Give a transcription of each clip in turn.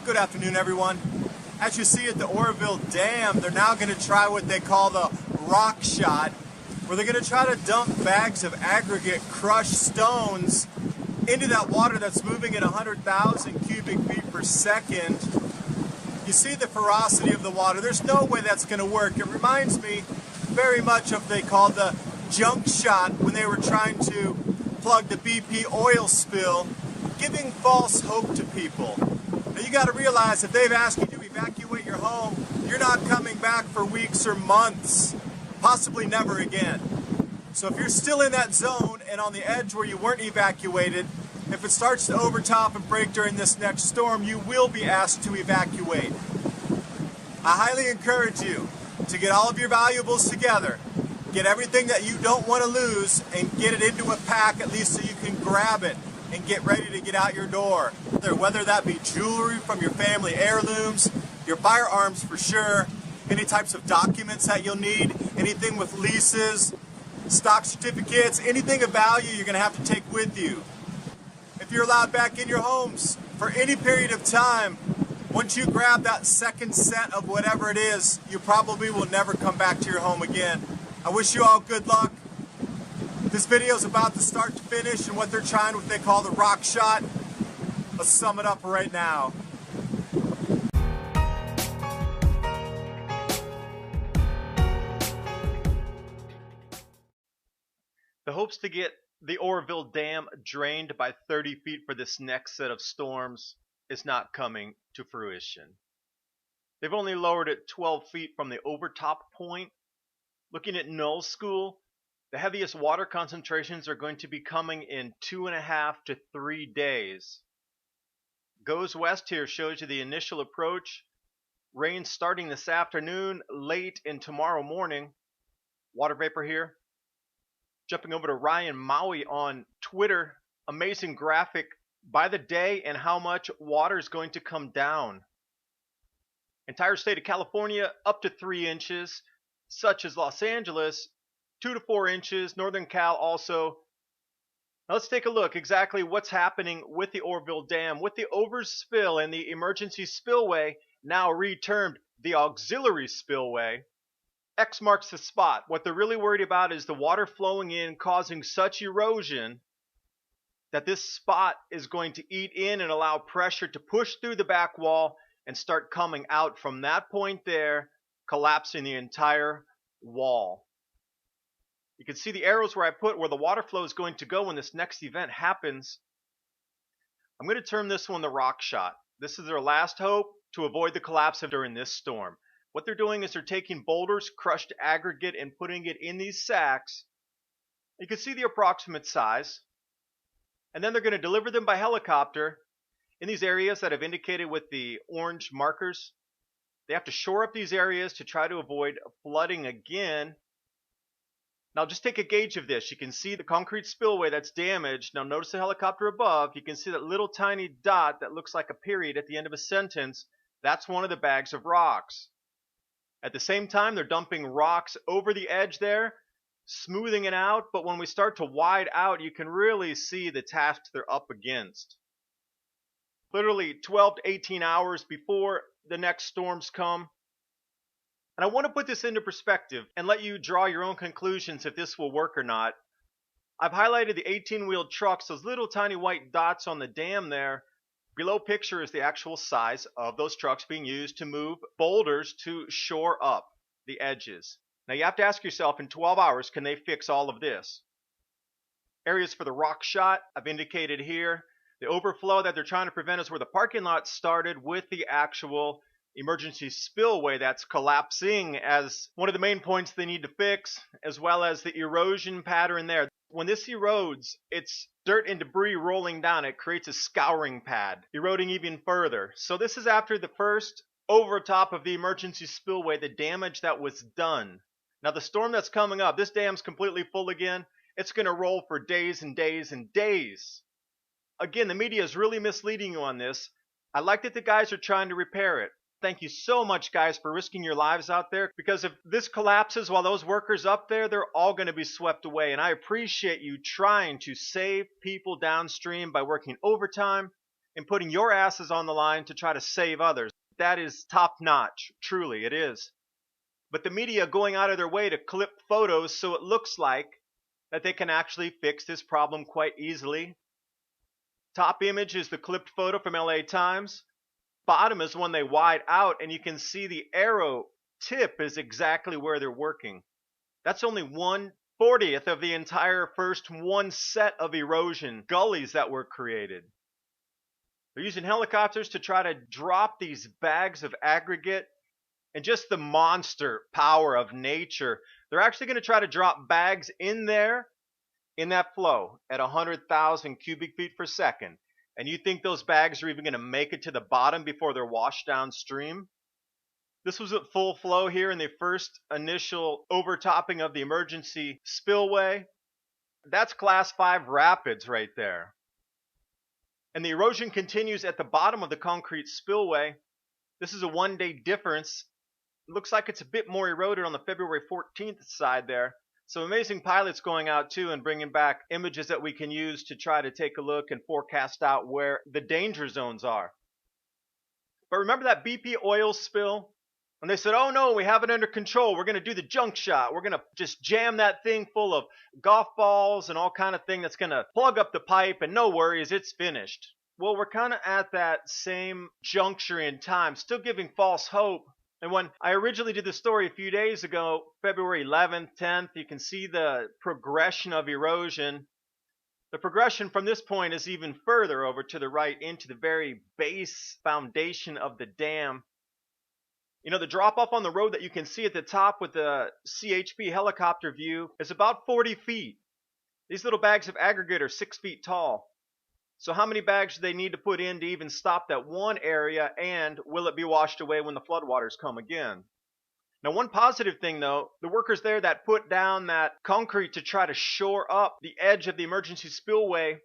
Good afternoon, everyone. As you see at the Oroville Dam, they're now going to try what they call the rock shot, where they're going to try to dump bags of aggregate crushed stones into that water that's moving at 100,000 cubic feet per second. You see the ferocity of the water. There's no way that's going to work. It reminds me very much of what they called the junk shot when they were trying to plug the BP oil spill, giving false hope to people. Now you got to realize if they've asked you to evacuate your home, you're not coming back for weeks or months, possibly never again. So if you're still in that zone and on the edge where you weren't evacuated, if it starts to overtop and break during this next storm, you will be asked to evacuate. I highly encourage you to get all of your valuables together, get everything that you don't want to lose, and get it into a pack at least so you can grab it and get ready to get out your door. Whether that be jewelry from your family heirlooms, your firearms for sure, any types of documents that you'll need, anything with leases, stock certificates, anything of value you're going to have to take with you. If you're allowed back in your homes for any period of time, once you grab that second set of whatever it is, you probably will never come back to your home again. I wish you all good luck. This video is about the start to finish and what they're trying, what they call the rock shot. Let's sum it up right now. The hopes to get the Oroville Dam drained by 30 feet for this next set of storms is not coming to fruition. They've only lowered it 12 feet from the overtop point. Looking at null school, the heaviest water concentrations are going to be coming in 2.5 to 3 days. Goes west here shows you the initial approach. Rain starting this afternoon, late in tomorrow morning. Water vapor here. Jumping over to Ryan Maui on Twitter. Amazing graphic by the day and how much water is going to come down. Entire state of California up to 3 inches, such as Los Angeles 2 to 4 inches, Northern Cal also. Now let's take a look exactly what's happening with the Oroville Dam, with the overspill and the emergency spillway, now retermed the auxiliary spillway. X marks the spot. What they're really worried about is the water flowing in, causing such erosion that this spot is going to eat in and allow pressure to push through the back wall and start coming out from that point there, collapsing the entire wall. You can see the arrows where I put where the water flow is going to go when this next event happens. I'm going to term this one the rock shot. This is their last hope to avoid the collapse during this storm. What they're doing is they're taking boulders, crushed aggregate, and putting it in these sacks. You can see the approximate size. And then they're going to deliver them by helicopter in these areas that I've indicated with the orange markers. They have to shore up these areas to try to avoid flooding again. Now just take a gauge of this. You can see the concrete spillway that's damaged. Now notice the helicopter above. You can see that little tiny dot that looks like a period at the end of a sentence. That's one of the bags of rocks. At the same time, they're dumping rocks over the edge there, smoothing it out. But when we start to wide out, you can really see the tasks they're up against. Literally 12 to 18 hours before the next storms come. And I want to put this into perspective and let you draw your own conclusions if this will work or not. I've highlighted the 18-wheeled trucks, those little tiny white dots on the dam there. Below picture is the actual size of those trucks being used to move boulders to shore up the edges. Now you have to ask yourself, in 12 hours, can they fix all of this? Areas for the rock shot, I've indicated here. The overflow that they're trying to prevent is where the parking lot started with the actual emergency spillway that's collapsing as one of the main points they need to fix, as well as the erosion pattern there. When this erodes, it's dirt and debris rolling down. It creates a scouring pad, eroding even further. So this is after the first overtop of the emergency spillway, the damage that was done. Now the storm that's coming up, this dam's completely full again. It's going to roll for days and days and days. Again, the media is really misleading you on this. I like that the guys are trying to repair it. Thank you so much, guys, for risking your lives out there, because if this collapses while those workers up there, they're all going to be swept away. And I appreciate you trying to save people downstream by working overtime, and putting your asses on the line to try to save others. That is top notch. Truly, it is. But the media going out of their way to clip photos so it looks like that they can actually fix this problem quite easily. Top image is the clipped photo from LA Times. Bottom is when they wide out and you can see the arrow tip is exactly where they're working. That's only 1/40th of the entire first one set of erosion gullies that were created. They're using helicopters to try to drop these bags of aggregate, and just the monster power of nature. They're actually going to try to drop bags in there in that flow at 100,000 cubic feet per second. And you think those bags are even going to make it to the bottom before they're washed downstream? This was at full flow here in the first initial overtopping of the emergency spillway. That's class 5 rapids right there. And the erosion continues at the bottom of the concrete spillway. This is a one-day difference. It looks like it's a bit more eroded on the February 14th side there. So amazing pilots going out too and bringing back images that we can use to try to take a look and forecast out where the danger zones are. But remember that BP oil spill? And they said, oh no, we have it under control. We're going to do the junk shot. We're going to just jam that thing full of golf balls and all kind of thing that's going to plug up the pipe, and no worries, it's finished. Well, we're kind of at that same juncture in time, still giving false hope. And when I originally did the story a few days ago, February 11th, 10th, you can see the progression of erosion. The progression from this point is even further over to the right into the very base foundation of the dam. You know, the drop off on the road that you can see at the top with the CHP helicopter view is about 40 feet. These little bags of aggregate are 6 feet tall. So how many bags do they need to put in to even stop that one area, and will it be washed away when the floodwaters come again? Now, one positive thing though, the workers there that put down that concrete to try to shore up the edge of the emergency spillway,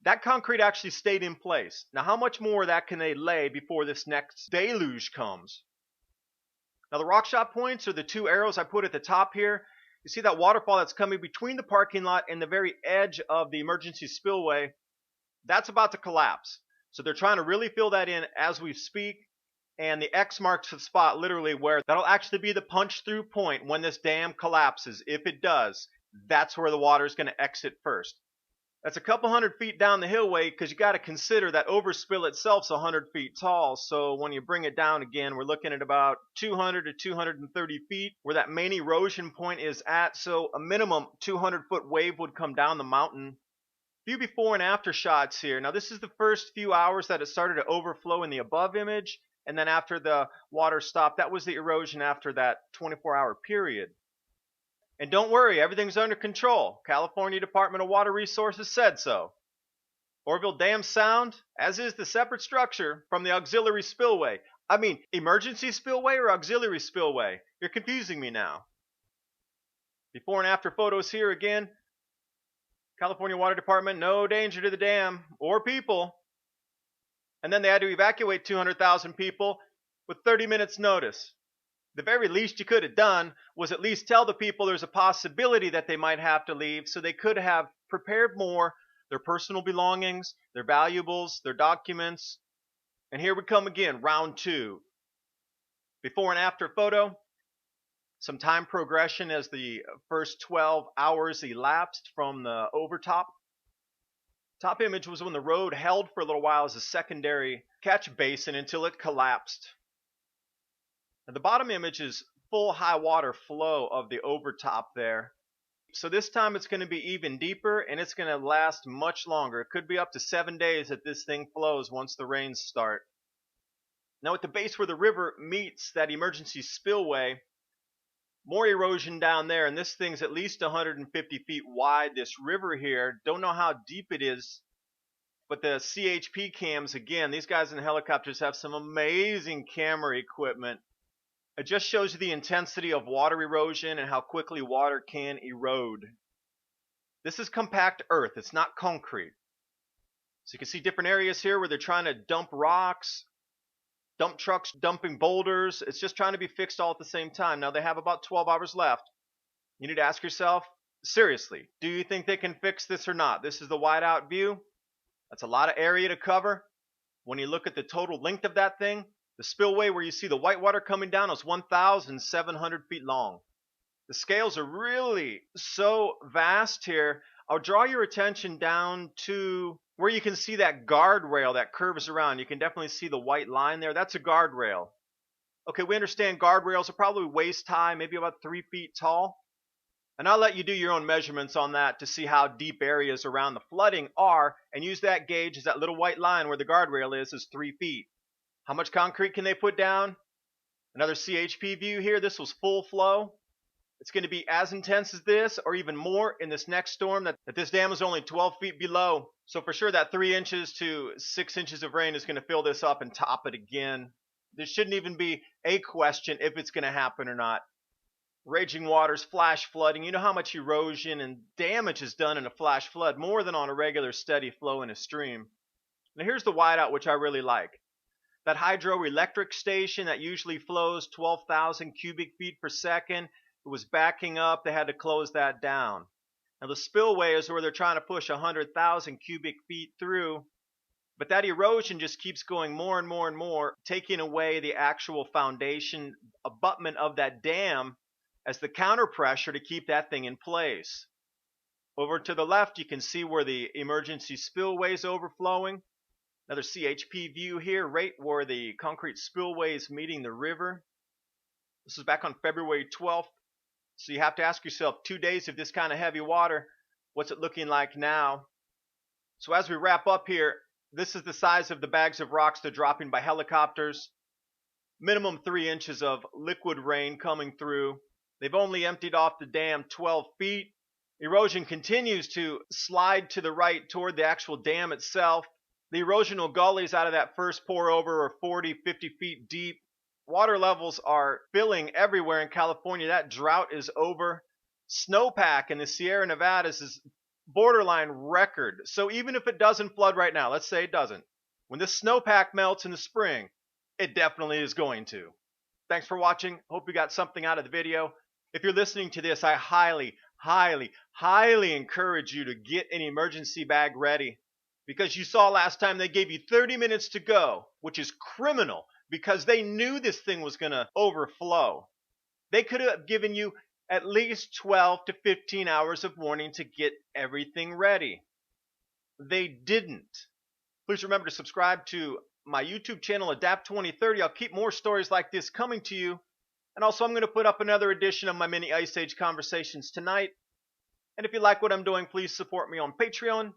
that concrete actually stayed in place. Now, how much more of that can they lay before this next deluge comes? Now, the rock shot points are the two arrows I put at the top here. You see that waterfall that's coming between the parking lot and the very edge of the emergency spillway? That's about to collapse. So they're trying to really fill that in as we speak. And the X marks the spot literally where that'll actually be the punch through point when this dam collapses. If it does, that's where the water is going to exit first. That's a couple hundred feet down the hillway, because you got to consider that overspill itself's 100 feet tall. So when you bring it down again, we're looking at about 200 to 230 feet where that main erosion point is at. So a minimum 200-foot wave would come down the mountain. Few before and after shots here. Now, this is the first few hours that it started to overflow in the above image. And then after the water stopped, that was the erosion after that 24-hour period. And don't worry, everything's under control. California Department of Water Resources said so. Oroville Dam sound, as is the separate structure from the auxiliary spillway. I mean, emergency spillway or auxiliary spillway? You're confusing me now. Before and after photos here again. California Water Department, no danger to the dam or people. And then they had to evacuate 200,000 people with 30 minutes notice. The very least you could have done was at least tell the people there's a possibility that they might have to leave, so they could have prepared more, their personal belongings, their valuables, their documents. And here we come again, round 2. Before and after photo. Some time progression as the first 12 hours elapsed from the overtop. Top image was when the road held for a little while as a secondary catch basin until it collapsed. And the bottom image is full high water flow of the overtop there. So this time it's going to be even deeper, and it's going to last much longer. It could be up to 7 days that this thing flows once the rains start. Now at the base where the river meets that emergency spillway, more erosion down there, and this thing's at least 150 feet wide, this river here. Don't know how deep it is, but the CHP cams, again, these guys in the helicopters have some amazing camera equipment. It just shows you the intensity of water erosion and how quickly water can erode. This is compact earth, it's not concrete. So you can see different areas here where they're trying to dump rocks, dump trucks dumping boulders. It's just trying to be fixed all at the same time. Now they have about 12 hours left. You need to ask yourself, seriously, do you think they can fix this or not? This is the wide out view. That's a lot of area to cover. When you look at the total length of that thing, the spillway where you see the white water coming down is 1,700 feet long. The scales are really so vast here. I'll draw your attention down to where you can see that guardrail that curves around. You can definitely see the white line there. That's a guardrail. Okay, we understand guardrails are probably waist high, maybe about 3 feet tall. And I'll let you do your own measurements on that to see how deep areas around the flooding are, and use that gauge as that little white line where the guardrail is 3 feet. How much concrete can they put down? Another CHP view here. This was full flow. It's going to be as intense as this or even more in this next storm that this dam is only 12 feet below. So for sure that 3 inches to 6 inches of rain is going to fill this up and top it again. There shouldn't even be a question if it's going to happen or not. Raging waters, flash flooding. You know how much erosion and damage is done in a flash flood, more than on a regular steady flow in a stream. Now here's the whiteout, which I really like. That hydroelectric station that usually flows 12,000 cubic feet per second, it was backing up. They had to close that down. Now the spillway is where they're trying to push 100,000 cubic feet through. But that erosion just keeps going more and more and more, taking away the actual foundation abutment of that dam as the counter pressure to keep that thing in place. Over to the left, you can see where the emergency spillway is overflowing. Another CHP view here, right where the concrete spillway is meeting the river. This is back on February 12th. So you have to ask yourself, 2 days of this kind of heavy water, what's it looking like now? So as we wrap up here, this is the size of the bags of rocks they're dropping by helicopters. Minimum 3 inches of liquid rain coming through. They've only emptied off the dam 12 feet. Erosion continues to slide to the right toward the actual dam itself. The erosional gullies out of that first pour over are 40, 50 feet deep. Water levels are filling everywhere in California. That drought is over. Snowpack in the Sierra Nevadas is borderline record. So even if it doesn't flood right now, let's say it doesn't, when this snowpack melts in the spring, it definitely is going to. Thanks for watching. Hope you got something out of the video. If you're listening to this, I highly encourage you to get an emergency bag ready, because you saw last time they gave you 30 minutes to go, which is criminal because they knew this thing was going to overflow. They could have given you at least 12 to 15 hours of warning to get everything ready. They didn't. Please remember to subscribe to my YouTube channel, Adapt 2030. I'll keep more stories like this coming to you. And also I'm going to put up another edition of my mini Ice Age conversations tonight. And if you like what I'm doing, please support me on Patreon.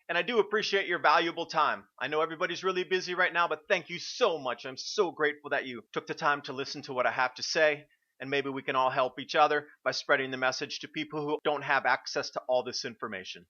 And I do appreciate your valuable time. I know everybody's really busy right now, but thank you so much. I'm so grateful that you took the time to listen to what I have to say. And maybe we can all help each other by spreading the message to people who don't have access to all this information.